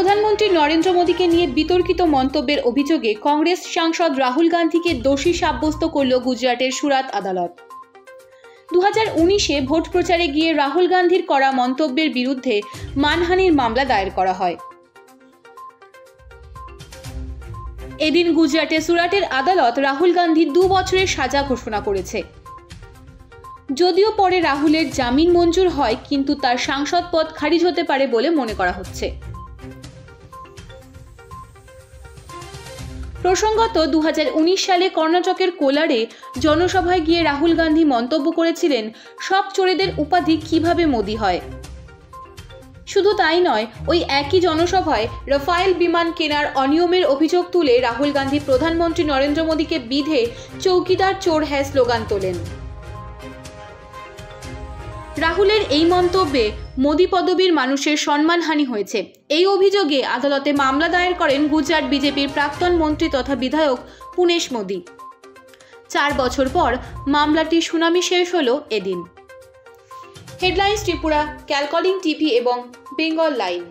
প্রধানমন্ত্রী নরেন্দ্র মোদীকে নিয়ে বিতর্কিত মন্তব্যের অভিযোগে কংগ্রেস সাংসদ রাহুল গান্ধীকে দোষী সাব্যস্ত করল গুজরাটের সুরাত আদালত। 2019-এ ভোট প্রচারে গিয়ে রাহুল গান্ধীর করা মন্তব্যের বিরুদ্ধে মানহানির মামলা দায়ের করা হয়। এদিন গুজরাটের সুরাটের আদালত রাহুল গান্ধীর 2 বছরের সাজা ঘোষণা করেছে। যদিও পরে রাহুলের জামিন মঞ্জুর হয়, কিন্তু তার সাংসদ পদ খারিজ হতে পারে বলে মনে করা হচ্ছে। প্রসঙ্গত 2019 সালে কর্ণাটকের কোলারে জনসভায় গিয়ে রাহুল গান্ধী মন্তব্য করেছিলেন, সব চোরেদের উপাধি কিভাবে মোদি হয়। শুধু তাই নয়, ওই একই জনসভায় রাফায়েল বিমান কেনার অনিয়মের অভিযোগ তুলে রাহুল গান্ধী প্রধানমন্ত্রী নরেন্দ্র মোদীকে বিধে চৌকিদার চোর হ্যায় স্লোগান তোলেন। রাহুলের এই মন্তব্যে মোদি পদবীর মানুষের সম্মানহানি হয়েছে। এই অভিযোগে আদালতে মামলা দায়ের করেন গুজরাট বিজেপির প্রাক্তন মন্ত্রী তথা বিধায়ক পুনেশ মোদি। 4 বছর পর মামলাটির শুনানি শেষ হলো এদিন। হেডলাইন্স ত্রিপুরা, ক্যালকলিং টিভি এবং বেঙ্গল লাইন।